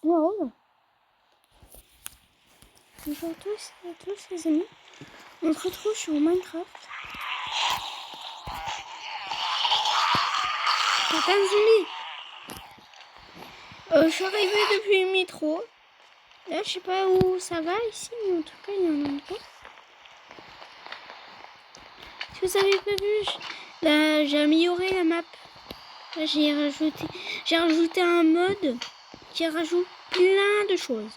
Wow. Bonjour à tous et à tous les amis. On se retrouve sur Minecraft. C'est un zombie. Je suis arrivée depuis le métro. Là, je sais pas où ça va ici, mais en tout cas, il y en a encore. Si vous avez pas vu, là, j'ai amélioré la map. Là, j'ai rajouté un mode qui rajoute plein de choses.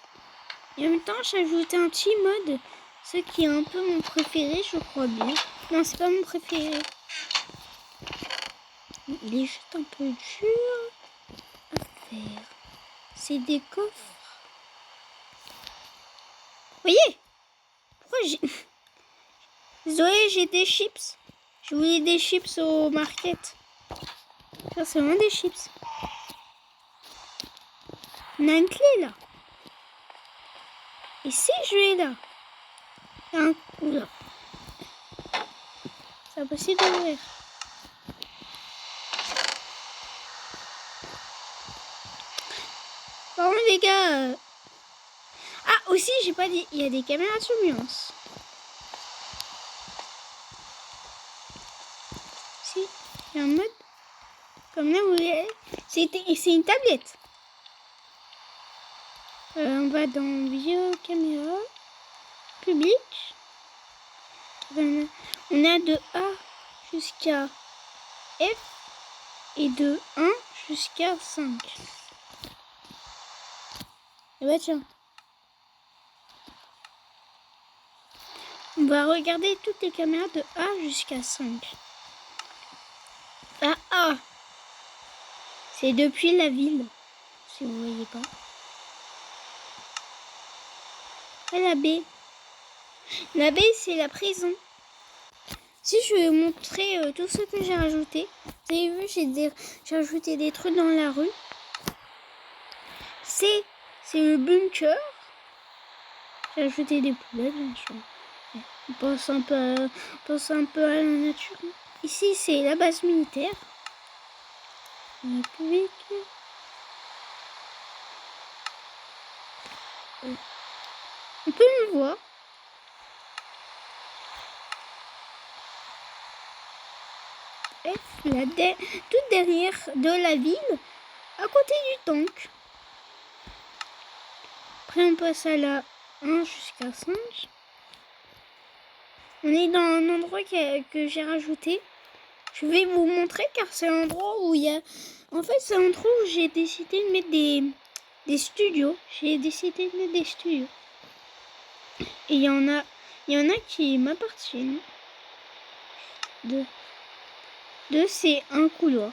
Et en même temps, j'ai ajouté un petit mode, ce qui est un peu mon préféré, je crois bien. Non, c'est pas mon préféré. Il est juste un peu dur à faire. C'est des coffres. Vous voyez? Pourquoi j'ai... Désolé, j'ai des chips. Je voulais des chips au market. Ça, c'est vraiment des chips. On a une clé là. Et si je vais là? Il y a un coup là. C'est possible d'ouvrir. Par contre, les gars... Ah, aussi, j'ai pas dit... Il y a des caméras de surveillance. Si, il y a un mode. Comme là, vous voyez, c'est une tablette. On va dans vidéo caméra. Public. On a de A jusqu'à F et de 1 jusqu'à 5. Et bah tiens. On va regarder toutes les caméras de A jusqu'à 5. La A, c'est depuis la ville, si vous ne voyez pas. Et la B. La B, c'est la prison. Si je vais vous montrer tout ce que j'ai rajouté. Vous avez vu, j'ai rajouté des trucs dans la rue. C, c'est le bunker. J'ai ajouté des poubelles, bien sûr. On pense un peu à la nature. Ici, c'est la base militaire. République. On peut le voir. F, la toute dernière de la ville, à côté du tank. Après, on passe à la 1 jusqu'à 5. On est dans un endroit que j'ai rajouté. Je vais vous montrer car c'est un endroit où il y a... En fait, c'est un endroit où j'ai décidé de mettre des studios. J'ai décidé de mettre des studios. Et il y en a qui m'appartiennent. Deux, c'est un couloir.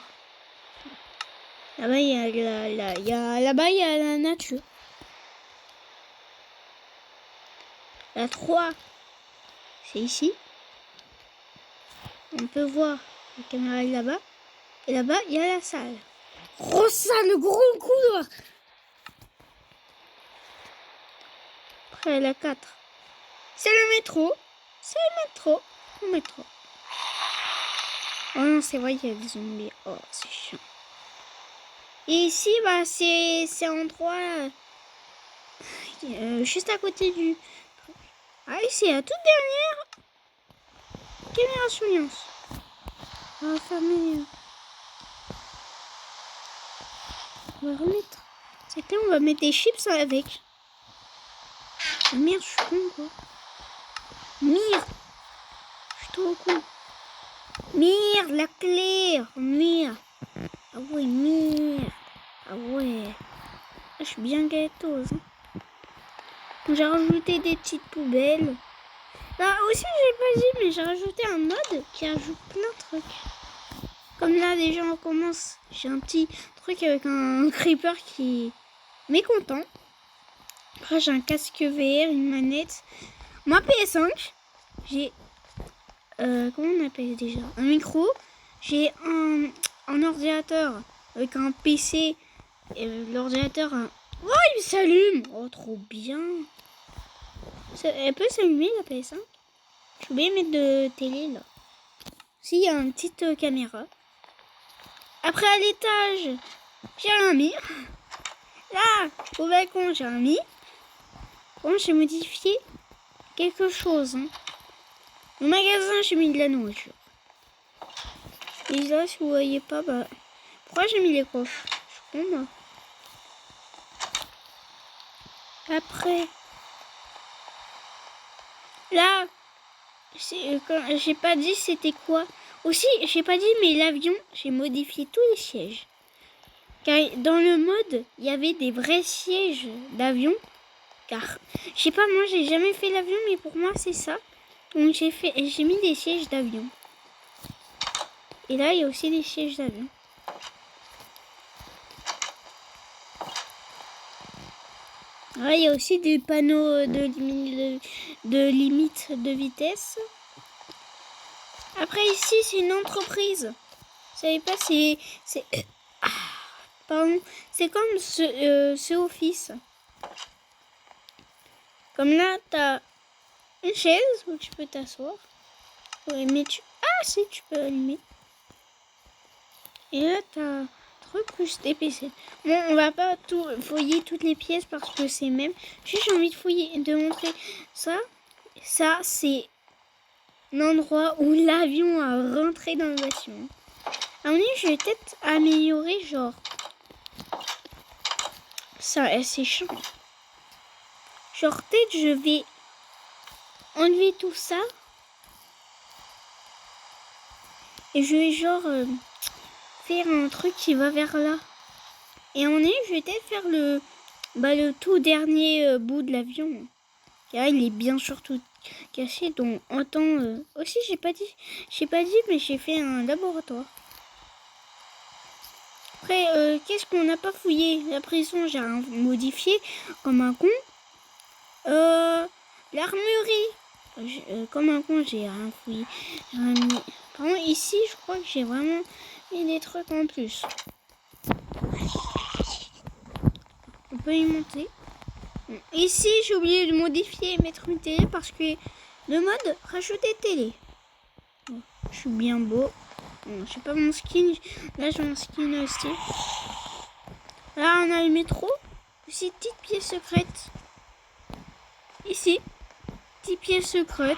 Là-bas, il y a la nature. La 3, c'est ici. On peut voir la caméra là-bas. Et là-bas, il y a la salle. Oh, ça, le gros couloir. Après, la 4, c'est le métro. C'est le métro. Oh non, c'est vrai qu'il y a des zombies. Oh, c'est chiant. Et ici, bah, c'est un endroit juste à côté du... Ah, ici, la toute dernière caméra surveillance. On va fermer. On va remettre. C'est que là, on va mettre des chips avec. Oh, merde, je suis con, quoi. Merde. Je suis trop con. Merde, la clé. Oh, merde. Ah ouais, merde. Ah ouais. Je suis bien gâteuse. Hein. J'ai rajouté des petites poubelles. Bah aussi, j'ai pas dit, mais j'ai rajouté un mode qui ajoute plein de trucs. Comme là, déjà, on commence. J'ai un petit truc avec un creeper qui est mécontent. Après, j'ai un casque VR, une manette. Ma PS5. J'ai... comment on appelle déjà? Un micro. J'ai un ordinateur avec un PC. Et l'ordinateur... Oh, il s'allume. Oh, trop bien. Elle peut s'allumer, la PS5. Je vais mettre de télé, là. Si, il y a une petite caméra. Après, à l'étage, j'ai un mur. Là, au balcon, j'ai mis. Bon, j'ai modifié quelque chose. Hein. Au magasin, j'ai mis de la nourriture. Et là, si vous voyez pas, bah... Pourquoi j'ai mis les coffres? Je comprends, moi. Après... Là... J'ai pas dit c'était quoi. Aussi, j'ai pas dit, mais l'avion, j'ai modifié tous les sièges. Car dans le mode, il y avait des vrais sièges d'avion. Car, je sais pas, moi, j'ai jamais fait l'avion, mais pour moi, c'est ça. Donc, j'ai mis des sièges d'avion. Et là, il y a aussi des sièges d'avion. Là, il y a aussi des panneaux de limite de vitesse. Après, ici, c'est une entreprise. Vous savez pas, pardon, c'est comme ce office. Comme là, t'as une chaise où tu peux t'asseoir. Ouais, mais si, tu peux allumer. Et là, t'as un truc plus des PC. Bon, on va pas fouiller toutes les pièces parce que c'est même... Juste, j'ai envie de montrer ça. Ça, c'est l'endroit où l'avion a rentré dans le bâtiment. À mon avis, je vais peut-être améliorer, genre... Ça, c'est chiant. Genre, peut-être, je vais enlever tout ça. Et je vais, genre... faire un truc qui va vers là. Et on est, je vais peut-être faire le tout dernier bout de l'avion. Car il est bien sûr tout caché. Donc en temps aussi j'ai pas dit, mais j'ai fait un laboratoire. Après qu'est-ce qu'on n'a pas fouillé? La prison j'ai modifié comme un con. L'armurerie comme un con j'ai rien fouillé. Par contre ici je crois que j'ai vraiment mis des trucs en plus. On peut y monter. Ici, j'ai oublié de modifier et mettre une télé parce que le mode rajouter télé. Je suis bien beau. Bon, je sais pas mon skin. Là, j'ai mon skin aussi. Là, on a le métro. Aussi, petite pièce secrète. Ici, petite pièce secrète.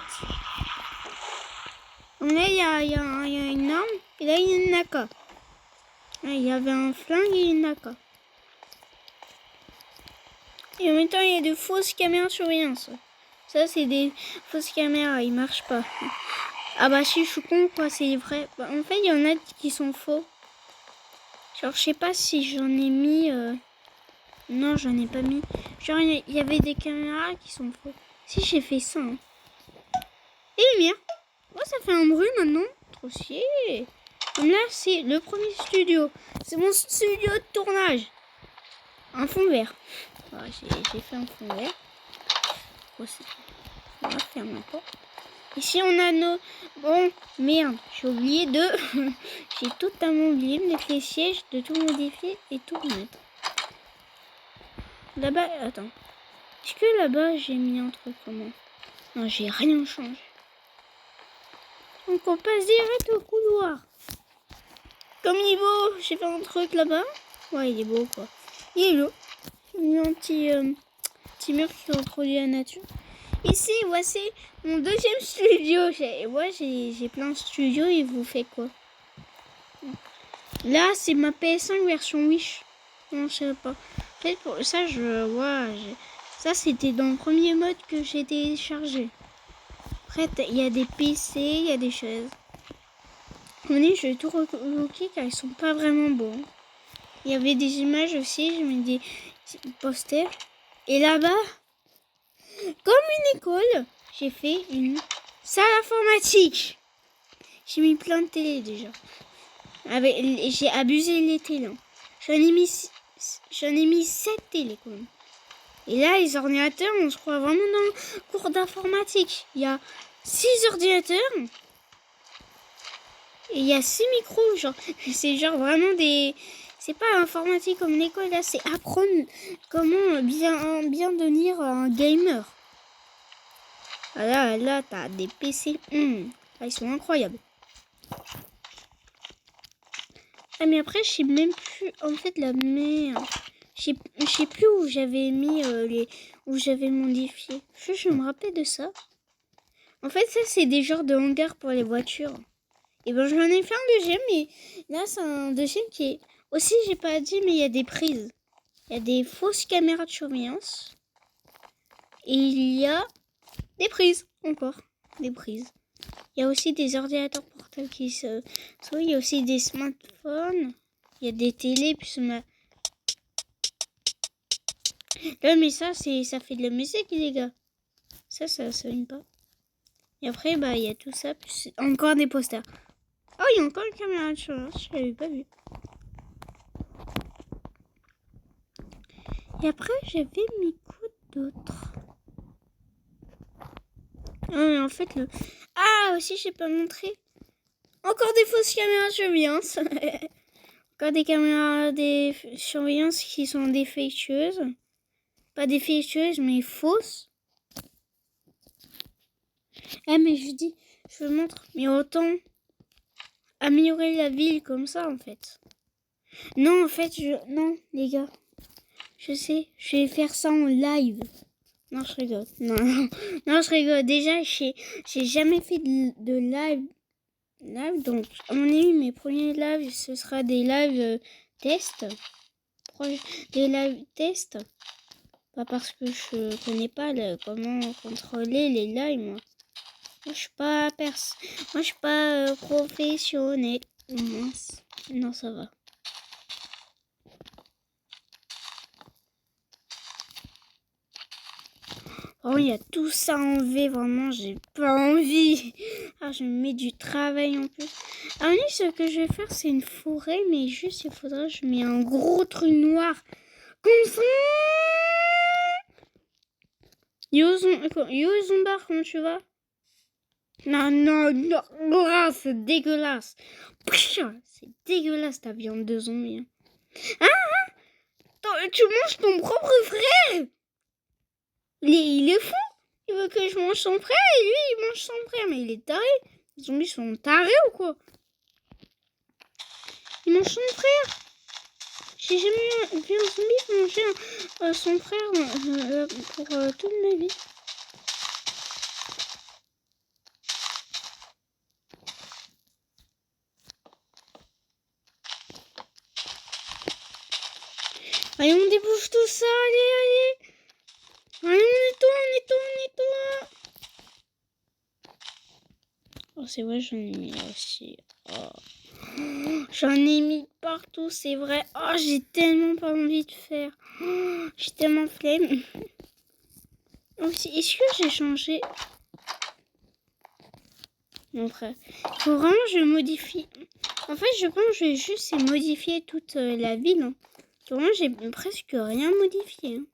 Donc là, il y a une arme. Et là, il y a une AK. Il y avait un flingue et une AK. Et en même temps, il y a de fausses caméras de surveillance. Ça, c'est des fausses caméras, ils marchent pas. Ah bah si, je suis con, quoi, c'est vrai. Bah, en fait, il y en a qui sont faux. Genre, je sais pas si j'en ai mis... Non, j'en ai pas mis. Genre, il y avait des caméras qui sont faux. Si, j'ai fait ça. Hein. Et lumière. Oh, ça fait un bruit maintenant. Trop chier. Comme là, c'est le premier studio. C'est mon studio de tournage. Un fond vert. Ouais, j'ai fait un fond vert. On va faire ma porte. Ici, on a nos... Bon, merde, j'ai oublié de... j'ai totalement oublié de mettre les sièges, de tout modifier et tout remettre. Là-bas, attends. Est-ce que là-bas, j'ai mis un truc comment? Non, j'ai rien changé. Donc, on passe direct au couloir. Comme il est beau, j'ai fait un truc là-bas. Ouais, il est beau, quoi. Il est beau. Un petit mur qui reproduit la nature. Ici, voici mon deuxième studio. J'ai plein de studios et vous faites quoi? Là, c'est ma PS5 version Wish. Non, je sais pas. En fait, pour ça, ça, c'était dans le premier mode que j'ai téléchargé. Après, il y a des PC, il y a des chaises. Je vais tout recliquer car ils sont pas vraiment beaux. Il y avait des images aussi, j'ai mis des posters. Et là-bas, comme une école, j'ai fait une salle informatique. J'ai mis plein de télé déjà. J'ai abusé les télés. J'en ai mis 7 télés quand même. Et là, les ordinateurs, on se croit vraiment dans le cours d'informatique. Il y a 6 ordinateurs. Et il y a 6 micros. Genre, c'est genre vraiment des... C'est pas informatique comme l'école, là. C'est apprendre comment bien devenir un gamer. Là, t'as des PC. Là, ils sont incroyables. Ah, mais après, je sais même plus. En fait, la merde. Je sais plus où j'avais mis où j'avais modifié. Je me rappelle de ça. En fait, ça, c'est des genres de hangars pour les voitures. Et ben, j'en ai fait un deuxième, mais là, c'est un deuxième qui est... Aussi, j'ai pas dit, mais il y a des prises. Il y a des fausses caméras de surveillance. Et il y a des prises, encore. Des prises. Il y a aussi des ordinateurs portables qui se... Il y a aussi des smartphones. Il y a des télés, puis là, mais ça fait de la musique, les gars. Ça sonne pas. Et après, bah, il y a tout ça, puis encore des posters. Oh, il y a encore une caméra de surveillance, je l'avais pas vu. Et après, j'avais mis quoi d'autre? Ah, en fait, Ah, aussi, j'ai pas montré. Encore des fausses caméras de surveillance. Encore des caméras de surveillance qui sont défectueuses. Pas défectueuses, mais fausses. Ah, mais je vous montre. Mais autant améliorer la ville comme ça, en fait. Non, en fait, non, les gars. Je sais, je vais faire ça en live. Non, je rigole. Non, je rigole. Déjà, j'ai jamais fait de live. Donc, à mon avis, mes premiers lives, ce sera des lives tests. Des lives tests. Pas parce que je connais pas comment contrôler les lives, moi. Moi, je suis pas professionnel. Mince. Non, ça va. Oh, il y a tout ça en V, vraiment, j'ai pas envie. Ah, je me mets du travail en plus. Ah oui, ce que je vais faire, c'est une forêt, mais juste, il faudra que je mets un gros truc noir. Comme ça. Yo, Zombar, comment tu vas? Non, oh, c'est dégueulasse. C'est dégueulasse, ta viande de zombie. Tu manges ton propre frère? Il est fou. Il veut que je mange son frère et lui, il mange son frère. Mais il est taré. Les zombies sont tarés ou quoi? Il mange son frère. J'ai jamais vu un zombie manger son frère pour toute ma vie. Allez, on débouche tout ça. Allez. Allez, on nettoie. Oh, c'est vrai, j'en ai mis là aussi. Oh. J'en ai mis partout, c'est vrai. Oh, j'ai tellement pas envie de faire. Oh, j'ai tellement flemme. Est-ce que j'ai changé? Non, frère. Faut vraiment que je modifie. En fait, je pense que je vais juste modifier toute la ville. Hein. Vraiment, j'ai presque rien modifié. Hein.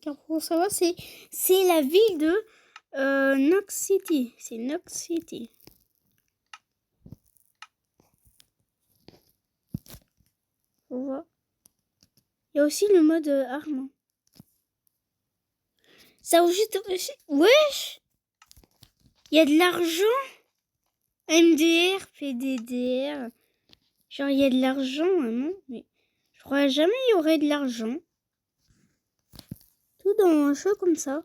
Car pour savoir, c'est la ville de Knox City. C'est Knox City. On voit. Il y a aussi le mode arme. Ça juste... Wesh! Il y a de l'argent. MDR, PDDR. Genre, il y a de l'argent, non? Mais je croyais jamais il y aurait de l'argent. Tout dans un jeu comme ça.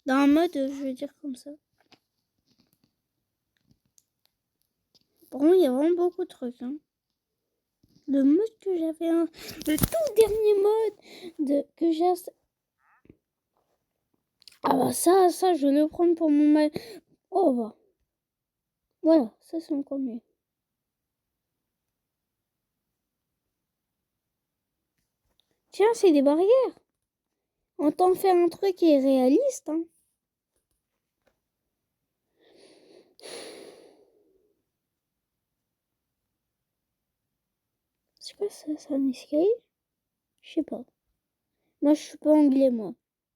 Dans un mode, je veux dire, comme ça. Par contre, il y a vraiment beaucoup de trucs. Hein. Le mode que j'avais... Le tout dernier mode que j'ai... Ah bah ça, je vais le prendre pour mon mal. Oh bah. Voilà, ça c'est encore mieux. Tiens, c'est des barrières. On t'en fait un truc qui est réaliste. Hein. C'est quoi ça? C'est un escalier? Je sais pas. Moi, je suis pas anglais, moi.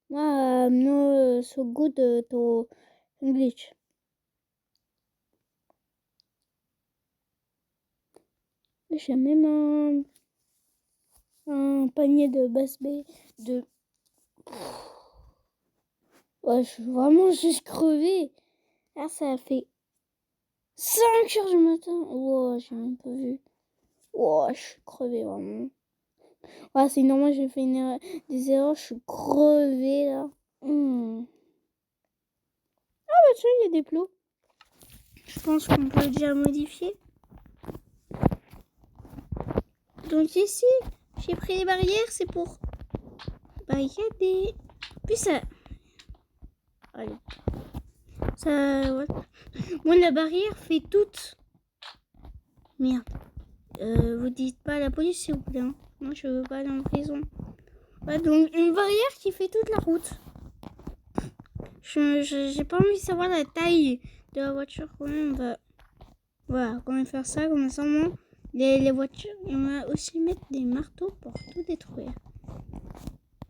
Moi, I'm not so good to English. J'ai même un panier de basse B de... Ouais, je suis vraiment juste crevée. Là, ça fait 5 heures du matin. Oh, j'ai même pas vu. Oh, je suis crevée vraiment. Ouais, c'est normal, j'ai fait des erreurs, je suis crevée là. Ah bah tiens, il y a des plots. Je pense qu'on peut déjà modifier. Donc ici, j'ai pris les barrières, c'est pour barricader. Puis ça... Allez. Ça... Ouais. Moi, la barrière fait toute... Merde. Vous dites pas à la police, s'il vous plaît. Hein. Moi, je veux pas aller en prison. Ouais, donc, une barrière qui fait toute la route. J'ai pas envie de savoir la taille de la voiture. Quand même, voilà, comment faire ça, comme ça, moi, les voitures, et on va aussi mettre des marteaux pour tout détruire.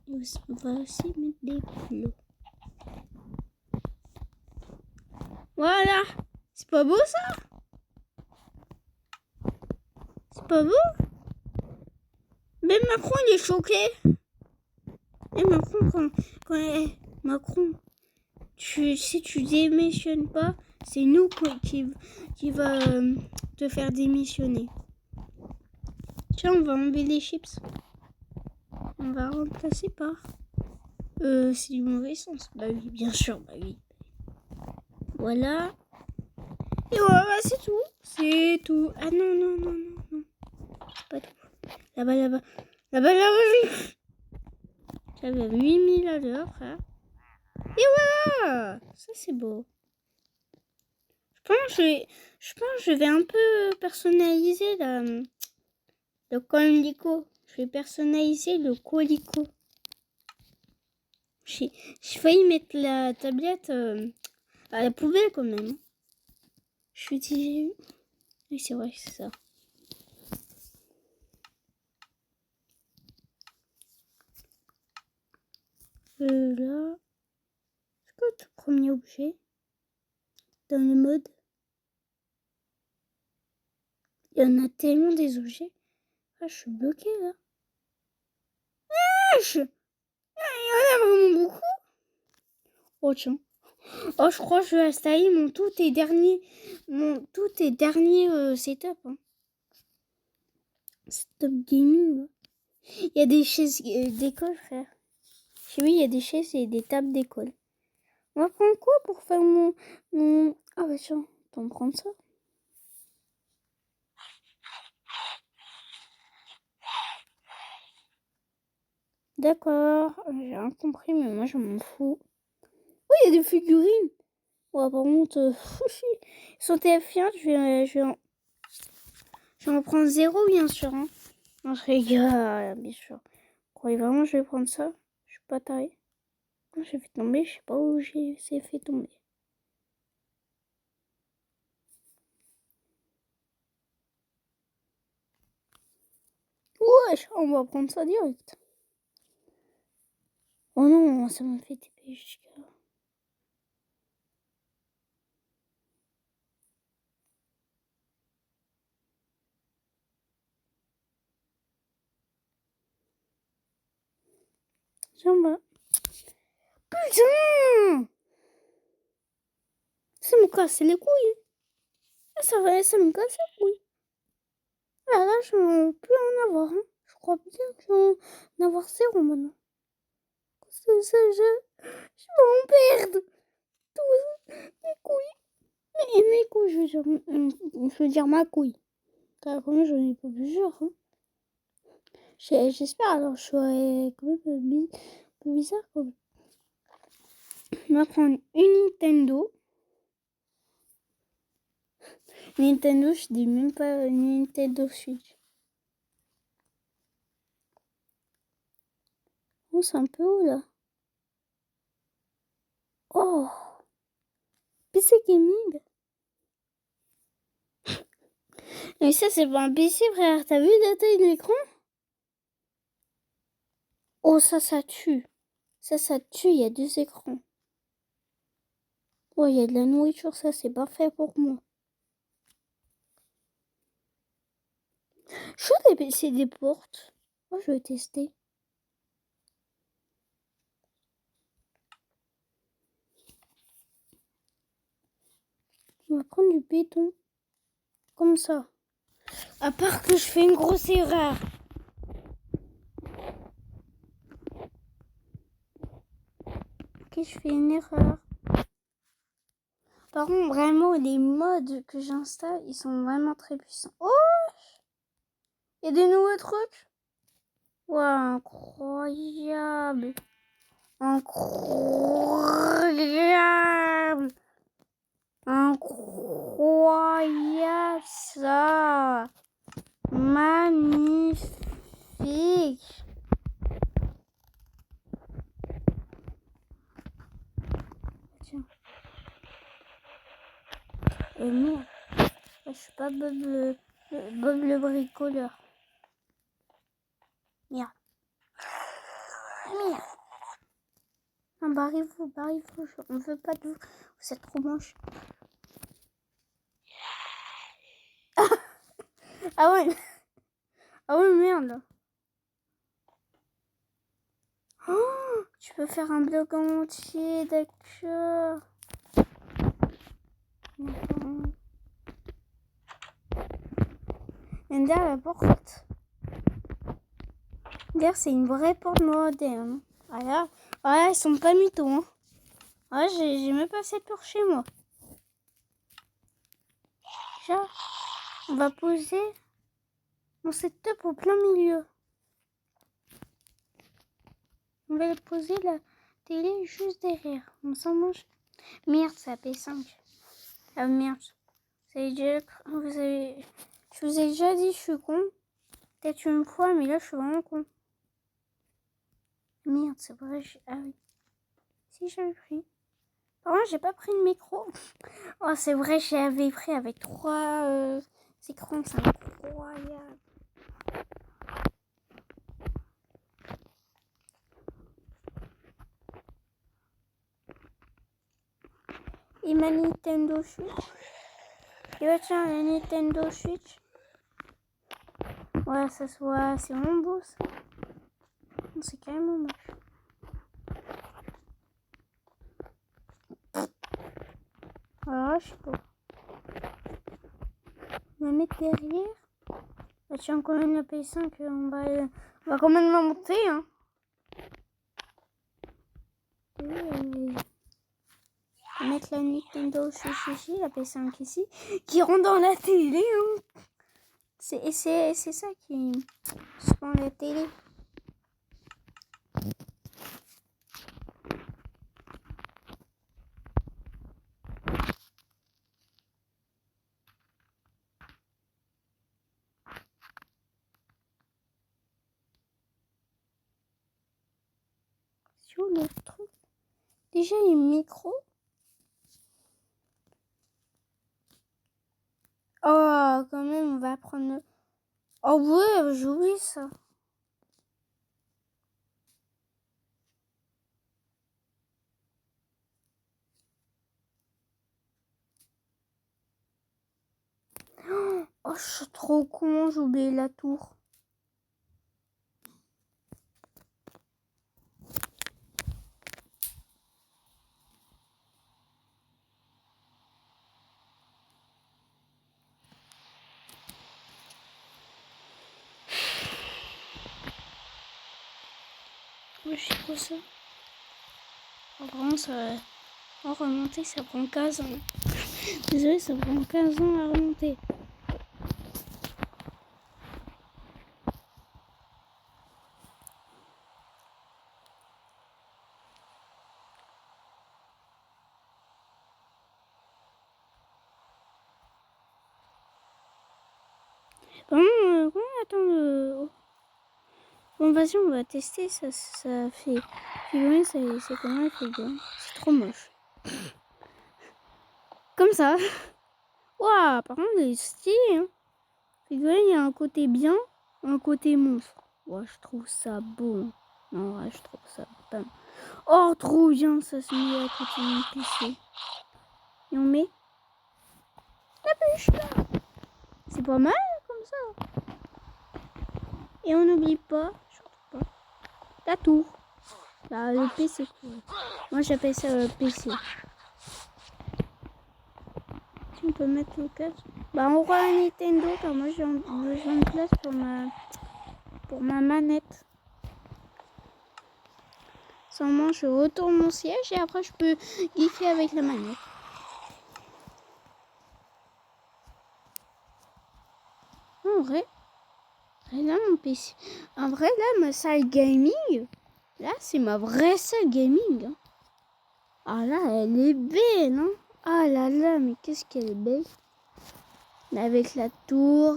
Et on va aussi mettre des plots. Voilà. C'est pas beau, ça? C'est pas beau? Même Macron, il est choqué. Et Macron, Macron, si tu démissionnes pas, c'est nous qui va te faire démissionner. Tiens, on va enlever les chips. On va remplacer par... c'est du mauvais sens. Bah oui, bien sûr, bah oui. Voilà. Et voilà, c'est tout. C'est tout. Ah non, non, non, non, non. C'est pas tout. Là-bas, là-bas. Là-bas, là-bas. J'avais 8000 à l'heure, frère. Et voilà. Ça, c'est beau. Je pense que je vais un peu personnaliser le colico. Je vais personnaliser le colico. J'ai failli mettre la tablette à la poubelle quand même. Je suis dit... Oui, c'est vrai, c'est ça. Là... C'est quoi ton premier objet dans le mode? Il y en a tellement des objets. Ah, je suis bloquée là. Ah, il y en a vraiment beaucoup. Oh tiens. Oh, je crois que je vais installer mon tout et dernier setup. Hein. Setup gaming. Là. Il y a des chaises d'école, frère. Chez lui, il y a des chaises et des tables d'école. On va prendre quoi pour faire mon... Ah bah tiens, on va prendre ça. D'accord, j'ai rien compris, mais moi je m'en fous. Oui, il y a des figurines. Ouais, par contre, sur TF1, je vais en prendre 0, bien sûr. Hein. Non, je rigole, bien sûr. Vous croyez vraiment que je vais prendre ça? Je suis pas taille. J'ai fait tomber, je sais pas où j'ai fait tomber. Wesh, on va prendre ça direct. Oh non, ça m'a fait TP jusqu'à... J'en bas. Putain! Ça me casse les couilles. Ça me casse les couilles. Là, je ne peux en avoir. Hein. Je crois bien que je vais en avoir 0 maintenant. Je vais en perdre. Tous mes couilles. Mes couilles, je veux dire ma couille. Car quand même, je n'ai pas plusieurs. Hein. J'espère, alors je serais quand même un peu bizarre. Quand même. On va prendre une Nintendo. Nintendo, je dis même pas une Nintendo Switch. Oh, c'est un peu haut là. Oh, PC gaming. Mais ça, c'est pas un PC, frère. T'as vu la taille de l'écran? Oh, ça tue. Ça tue. Il y a 2 écrans. Oh, il y a de la nourriture. Ça, c'est parfait pour moi. Je veux des PC des portes. Moi, je vais tester. On va prendre du béton. comme ça. À part que je fais une grosse erreur. Ok, je fais une erreur. Par contre, vraiment, les mods que j'installe, ils sont vraiment très puissants. Oh! Il y a des nouveaux trucs. Ouais, incroyable. Incroyable. Incroyable ça. Magnifique. Tiens. Merde. Je suis pas Bob le bricoleur. Merde. Merde. Non, barrez-vous. On veut pas de vous. Vous êtes trop moche. Ah ouais. Ah ouais, merde. Oh, tu peux faire un bloc entier, d'accord. Et derrière la porte. Derrière, c'est une vraie porte moderne. Voilà. Voilà, ils sont pas mythos. Hein. Ouais, j'ai même pas assez peur chez moi. Déjà, on va poser mon setup au plein milieu. On va poser la télé juste derrière. On s'en mange. Merde, c'est la P5. Ah merde. Je vous ai déjà dit, je suis con. Peut-être une fois, mais là, je suis vraiment con. Merde, c'est vrai. Ah oui. Si, j'avais pris. Par contre, j'ai pas pris le micro. Oh, c'est vrai, j'avais pris avec 3 écrans. C'est incroyable. Et ma Nintendo Switch. Et ouais, tiens, la Nintendo Switch. Ouais, ça se voit, c'est vraiment beau ça. C'est carrément moche. Alors, je sais pas. On va mettre derrière. Bah, tiens, quand même la PS5, on va quand même la monter. Hein. On va mettre la Nintendo Switch ici, la PS5 ici, qui rentre dans la télé. Hein. C'est ça qui se prend la télé. Sur le truc. Déjà, il y a un micro. Oh, quand même, on va prendre... Oh ouais, j'oublie ça. Oh, je suis trop con, j'ai oublié la tour. Je sais quoi ça. Oh, vraiment, ça... Oh, remonter, ça prend 15 ans. Désolé, ça prend 15 ans à remonter. Bon, attends. Bon, vas-y, on va tester. Ça fait... Figurine, c'est comment la figurine? C'est trop moche. Comme ça. Waouh, par contre, il est stylé. Hein. Figurine, il y a un côté bien, un côté monstre. Ouais, je trouve ça beau. Non, ouais, je trouve ça pas mal. Oh, trop bien, ça se met à côté de PC. Et on met la bûche là. C'est pas mal comme ça. Et on n'oublie pas, je trouve pas, la tour. Là, le PC. Quoi. Moi, j'appelle ça le PC. Si on peut mettre le casque. Bah on voit un Nintendo car moi j'ai besoin de place pour ma manette. Seulement je retourne mon siège et après je peux geeker avec la manette. En vrai, là mon PC. En vrai là ma salle gaming. Là c'est ma vraie salle gaming. Hein. Ah là elle est belle hein. Ah là là mais qu'est-ce qu'elle est belle. Avec la tour,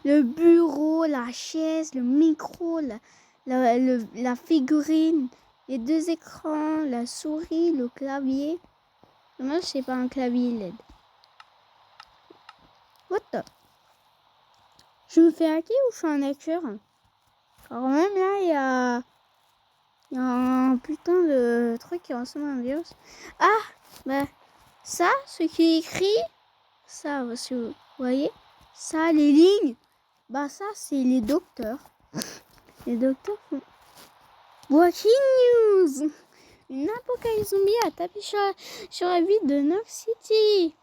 le bureau, la chaise, le micro, la figurine, les 2 écrans, la souris, le clavier. Moi, c'est pas un clavier LED. What the? Je me fais hacker ou je suis un hacker? Quand même, là, il y a un putain de truc qui ressemble à un virus. Ah, bah, ça, ce qui est écrit, ça, si vous voyez, ça, les lignes, bah, ça, c'est les docteurs. Les docteurs font Breaking News! Une apocalypse zombie a tapé sur la ville de Knox City.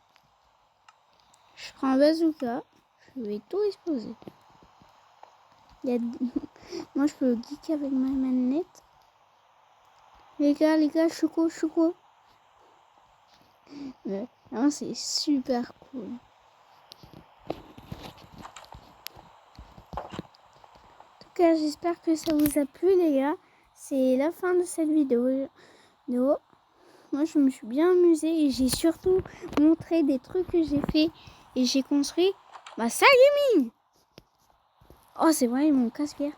Je prends un bazooka. Je vais tout exploser. Moi, je peux geeker avec ma manette. Les gars, choco. Mais non, c'est super cool. En tout cas, j'espère que ça vous a plu, les gars. C'est la fin de cette vidéo. Moi, je me suis bien amusée et j'ai surtout montré des trucs que j'ai fait et j'ai construit ma salle gaming. Oh, c'est vrai, mon casque vert.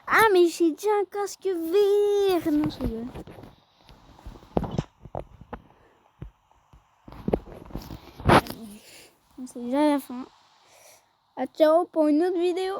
Ah, mais j'ai déjà un casque vert. Non, c'est vrai. C'est déjà la fin. À ciao pour une autre vidéo.